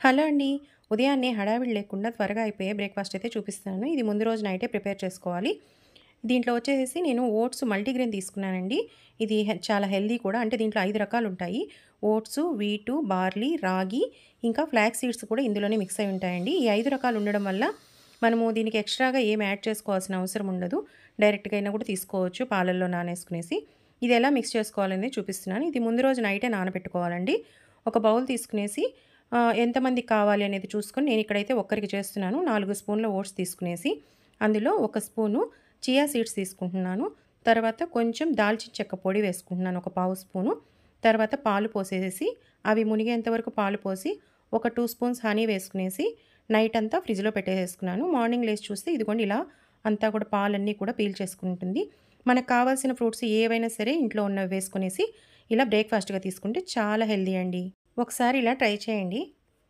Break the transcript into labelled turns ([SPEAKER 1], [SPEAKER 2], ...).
[SPEAKER 1] Hello అండి. ఉదయాన్నే హడావిడి లేకుండా త్వరగా అయిపోయే బ్రేక్‌ఫాస్ట్ అయితే చూపిస్తున్నాను. ఇది ముందు రోజు నైటే ప్రిపేర్ చేసుకోవాలి. దీంట్లో వచ్చేసేసి నేను ఓట్స్ మల్టీగ్రెయిన్ తీసుకున్నానండి. ఇది చాలా హెల్తీ కూడా. అంటే దీంట్లో 5 రకాలుంటాయి. ఓట్సు, వీటు, బార్లీ, రాగి ఇంకా ఫ్లాక్స్ సీడ్స్ కూడా ఇందులోనే మిక్స్ అయ్యి ఉంటాయండి. ఈ 5 రకాలు ఉండడం వల్ల మనము దీనికి ఎక్స్‌ట్రాగా ఏం యాడ్ చేసుకోవాల్సిన అవసరం ఉండదు. డైరెక్ట్‌గా అయినా కూడా తీసుకోవచ్చు పాలల్లో నానేసుకునేసి. ఇది ఎలా మిక్స్ చేసుకోవాలనేది చూపిస్తున్నాను. ఇది ముందు రోజు నైటే నానబెట్టుకోవాలండి. ఒక బౌల్ తీసుకునేసి ఎంతమందికి కావాలి అనేది చూసుకొని నేనిక్కడైతే ఒక్కరికి చేస్తున్నాను. 4 స్పూన్ల ఓట్స్ తీసుకునేసి, అందులో ఒక స్పూను చియా సీడ్స్ తీసుకుంటున్నాను. తర్వాత కొంచెం దాల్చిన చెక్క పొడి వేసుకుంటున్నాను ఒక పావు స్పూను. తర్వాత పాలు పోసేసేసి, అవి మునిగేంత వరకు పాలు పోసి, ఒక 2 స్పూన్స్ హనీ వేసుకునేసి, నైట్ అంతా ఫ్రిడ్జ్‌లో పెట్టేసేసుకున్నాను. మార్నింగ్ లేసి చూస్తే ఇదిగోండి ఇలా అంతా కూడా పాలన్నీ కూడా పీల్చేసుకుంటుంది. మనకు కావాల్సిన ఫ్రూట్స్ ఏవైనా సరే ఇంట్లో ఉన్నవి వేసుకునేసి, ఇలా బ్రేక్‌ఫాస్ట్‌గా తీసుకుంటే చాలా హెల్తీ అండి. ఒకసారి ఇలా ట్రై చేయండి.